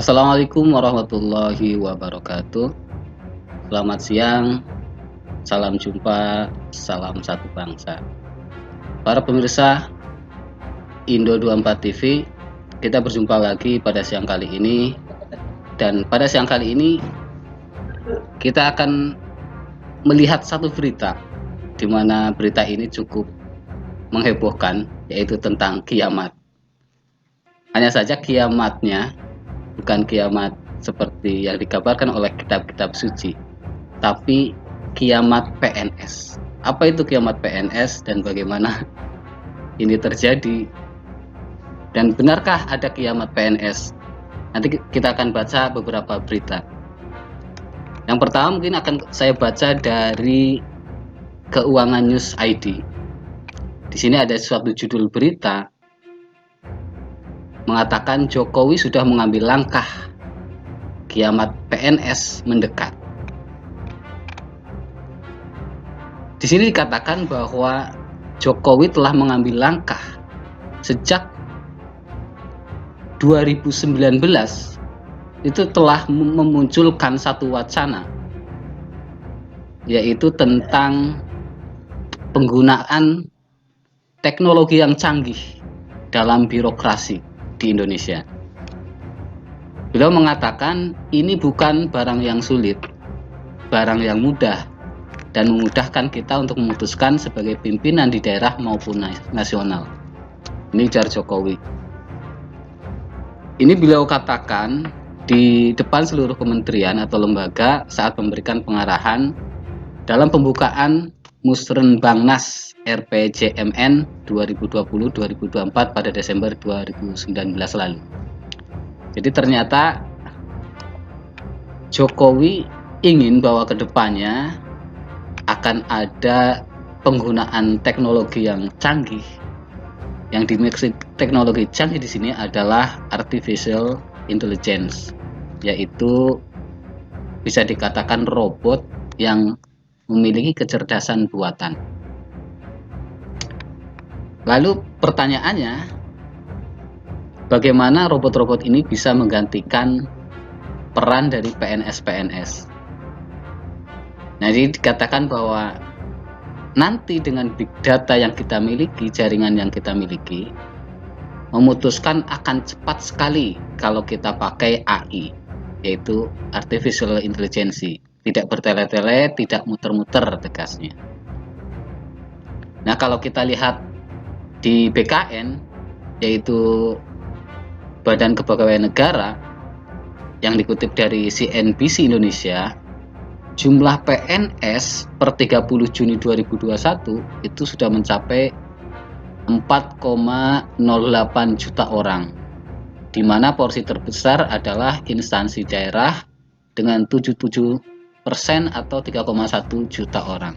Assalamualaikum warahmatullahi wabarakatuh. Selamat siang, salam jumpa, salam satu bangsa. Para pemirsa Indo24 TV, kita berjumpa lagi pada siang kali ini. Dan pada siang kali ini kita akan melihat satu berita, di mana berita ini cukup menghebohkan, yaitu tentang kiamat. Hanya saja kiamatnya bukan kiamat seperti yang dikabarkan oleh kitab-kitab suci, tapi kiamat PNS. Apa itu kiamat PNS dan bagaimana ini terjadi? Dan benarkah ada kiamat PNS? Nanti kita akan baca beberapa berita. Yang pertama mungkin akan saya baca dari Keuangan News ID. Di sini ada suatu judul berita mengatakan Jokowi sudah mengambil langkah, kiamat PNS mendekat. Di sini dikatakan bahwa Jokowi telah mengambil langkah sejak 2019, itu telah memunculkan satu wacana, yaitu tentang penggunaan teknologi yang canggih dalam birokrasi di Indonesia. Beliau mengatakan ini bukan barang yang sulit, barang yang mudah dan memudahkan kita untuk memutuskan sebagai pimpinan di daerah maupun nasional. Ini ujar Jokowi. Ini beliau katakan di depan seluruh kementerian atau lembaga saat memberikan pengarahan dalam pembukaan Musrenbangnas RPJMN 2020-2024 pada Desember 2019 lalu. Jadi ternyata Jokowi ingin bahwa kedepannya akan ada penggunaan teknologi yang canggih. Yang dimaksud teknologi canggih di sini adalah artificial intelligence, yaitu bisa dikatakan robot yang memiliki kecerdasan buatan. Lalu pertanyaannya, bagaimana robot-robot ini bisa menggantikan peran dari PNS-PNS? Nah, jadi dikatakan bahwa nanti dengan big data yang kita miliki, jaringan yang kita miliki, memutuskan akan cepat sekali kalau kita pakai AI, yaitu artificial intelligence. Tidak bertele-tele, tidak muter-muter tegasnya. Nah, kalau kita lihat di BKN, yaitu Badan Kepegawaian Negara, yang dikutip dari CNBC Indonesia, jumlah PNS per 30 Juni 2021 itu sudah mencapai 4,08 juta orang, di mana porsi terbesar adalah instansi daerah dengan 77% atau 3,1 juta orang.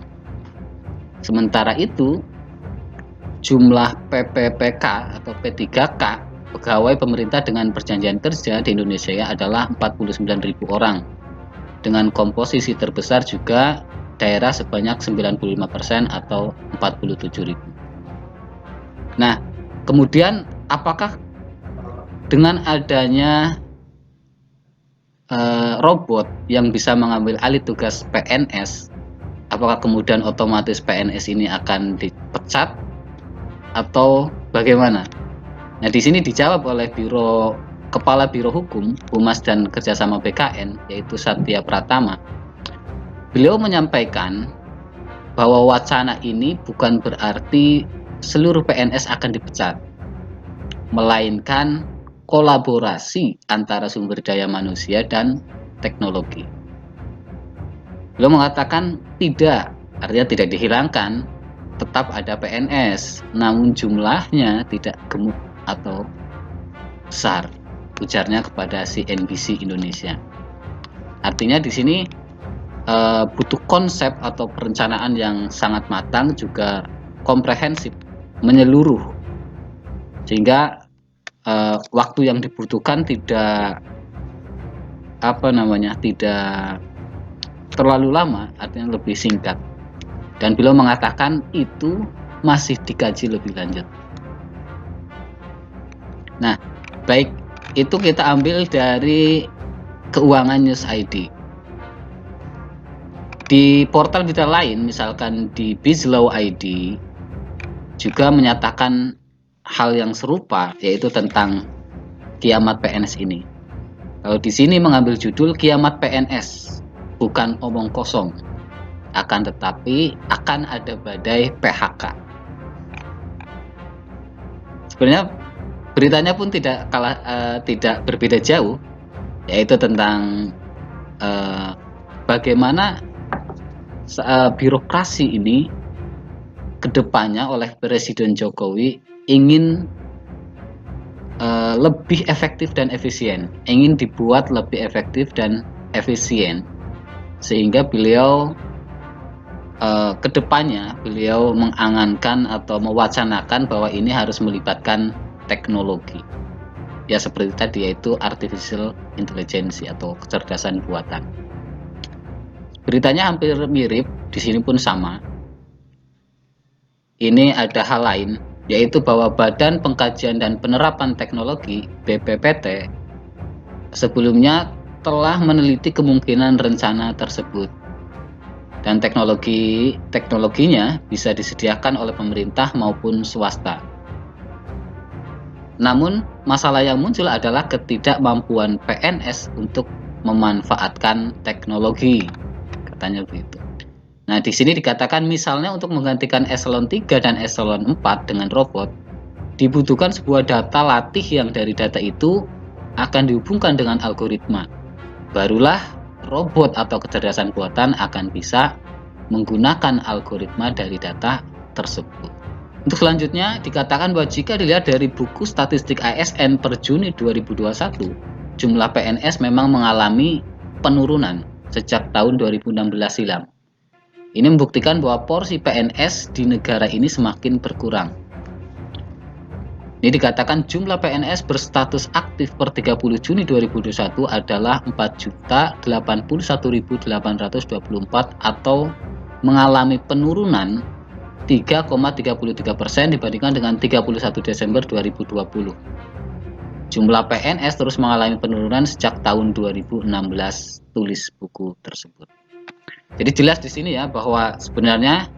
Sementara itu, jumlah PPPK atau P3K, pegawai pemerintah dengan perjanjian kerja di Indonesia adalah 49.000 orang. Dengan komposisi terbesar juga daerah sebanyak 95% atau 47.000. Nah, kemudian apakah dengan adanya robot yang bisa mengambil alih tugas PNS, apakah kemudian otomatis PNS ini akan dipecat atau bagaimana? Nah, di sini dijawab oleh Kepala Biro Hukum, Humas dan Kerjasama BKN, yaitu Satya Pratama. Beliau menyampaikan bahwa wacana ini bukan berarti seluruh PNS akan dipecat, melainkan kolaborasi antara sumber daya manusia dan teknologi. Beliau mengatakan tidak, artinya tidak dihilangkan, tetap ada PNS, namun jumlahnya tidak gemuk atau besar, ujarnya kepada CNBC Indonesia. Artinya di sini butuh konsep atau perencanaan yang sangat matang, juga komprehensif, menyeluruh, sehingga waktu yang dibutuhkan tidak tidak terlalu lama, artinya lebih singkat. Dan beliau mengatakan itu masih dikaji lebih lanjut. Nah, baik itu kita ambil dari Keuangan News ID. Di portal berita lain, misalkan di Bizlaw ID, juga menyatakan hal yang serupa, yaitu tentang kiamat PNS ini. Kalau di sini mengambil judul kiamat PNS, bukan omong kosong, akan tetapi akan ada badai PHK. Sebenarnya beritanya pun tidak berbeda jauh, yaitu tentang bagaimana birokrasi ini kedepannya oleh Presiden Jokowi ingin lebih efektif dan efisien, ingin dibuat lebih efektif dan efisien, sehingga beliau kedepannya beliau mengangankan atau mewacanakan bahwa ini harus melibatkan teknologi, ya seperti tadi, yaitu artificial intelligence atau kecerdasan buatan. Beritanya hampir mirip, di sini pun sama. Ini ada hal lain, yaitu bahwa Badan Pengkajian dan Penerapan Teknologi (BPPT) sebelumnya telah meneliti kemungkinan rencana tersebut, dan teknologinya bisa disediakan oleh pemerintah maupun swasta. Namun, masalah yang muncul adalah ketidakmampuan PNS untuk memanfaatkan teknologi, katanya begitu. Nah, di sini dikatakan misalnya untuk menggantikan eselon 3 dan eselon 4 dengan robot, dibutuhkan sebuah data latih yang dari data itu akan dihubungkan dengan algoritma. Barulah robot atau kecerdasan buatan akan bisa menggunakan algoritma dari data tersebut. Untuk selanjutnya, dikatakan bahwa jika dilihat dari buku statistik ASN per Juni 2021, jumlah PNS memang mengalami penurunan sejak tahun 2016 silam. Ini membuktikan bahwa porsi PNS di negara ini semakin berkurang. Ini dikatakan jumlah PNS berstatus aktif per 30 Juni 2021 adalah 4.081.824 atau mengalami penurunan 3,33% dibandingkan dengan 31 Desember 2020. Jumlah PNS terus mengalami penurunan sejak tahun 2016, tulis buku tersebut. Jadi jelas di sini ya bahwa sebenarnya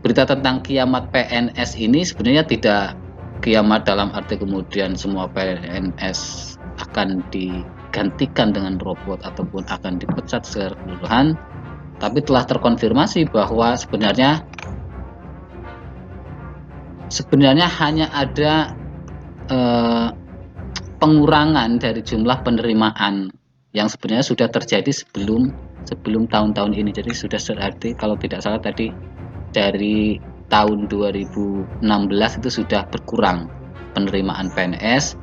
berita tentang kiamat PNS ini sebenarnya tidak kiamat dalam arti kemudian semua PNS akan digantikan dengan robot ataupun akan dipecat secara keseluruhan, tapi telah terkonfirmasi bahwa sebenarnya hanya ada pengurangan dari jumlah penerimaan yang sebenarnya sudah terjadi sebelum tahun-tahun ini. Jadi sudah terjadi, kalau tidak salah tadi dari tahun 2016 itu sudah berkurang penerimaan PNS,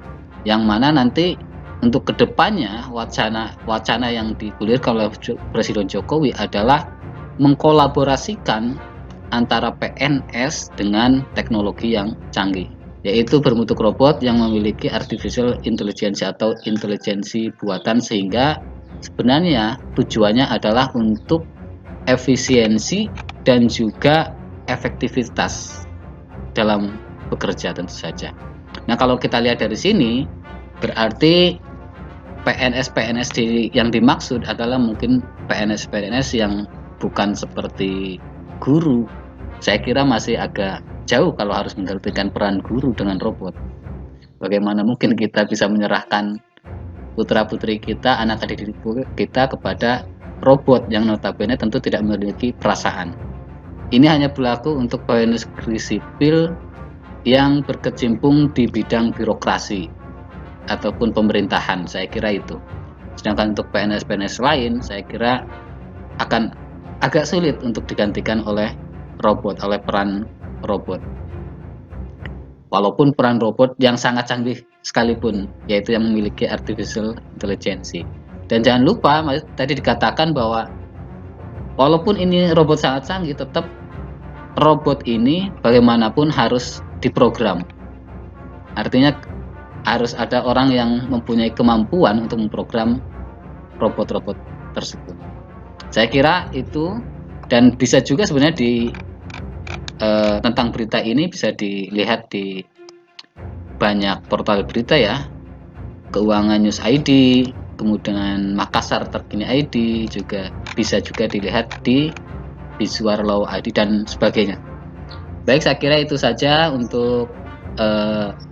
yang mana nanti untuk kedepannya wacana yang digulirkan oleh Presiden Jokowi adalah mengkolaborasikan antara PNS dengan teknologi yang canggih, yaitu berbentuk robot yang memiliki artificial intelligence atau intelijensi buatan, sehingga sebenarnya tujuannya adalah untuk efisiensi dan juga efektivitas dalam bekerja tentu saja. Nah, kalau kita lihat dari sini, berarti PNS yang dimaksud adalah mungkin PNS yang bukan seperti guru. Saya kira masih agak jauh kalau harus menggantikan peran guru dengan robot. Bagaimana mungkin kita bisa menyerahkan putra-putri kita, anak didik kita kepada robot yang notabene tentu tidak memiliki perasaan. Ini hanya berlaku untuk pegawai negeri sipil yang berkecimpung di bidang birokrasi ataupun pemerintahan, saya kira itu. Sedangkan untuk PNS lain, saya kira akan agak sulit untuk digantikan oleh robot, oleh peran robot. Walaupun peran robot yang sangat canggih sekalipun, yaitu yang memiliki artificial intelligence. Dan jangan lupa, tadi dikatakan bahwa walaupun ini robot sangat canggih, tetap robot ini bagaimanapun harus diprogram. Artinya harus ada orang yang mempunyai kemampuan untuk memprogram robot-robot tersebut. Saya kira itu, dan bisa juga sebenarnya tentang berita ini bisa dilihat di banyak portal berita ya. Keuangan News ID, kemudian Makassar Terkini ID, juga bisa juga dilihat di Visual Law ID dan sebagainya. Baik, saya kira itu saja untuk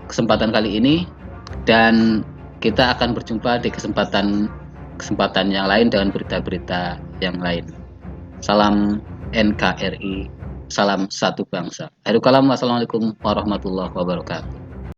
kesempatan kali ini, dan kita akan berjumpa di kesempatan yang lain dengan berita-berita yang lain. Salam NKRI, salam satu bangsa. Akhirul kalam, wassalamualaikum warahmatullahi wabarakatuh.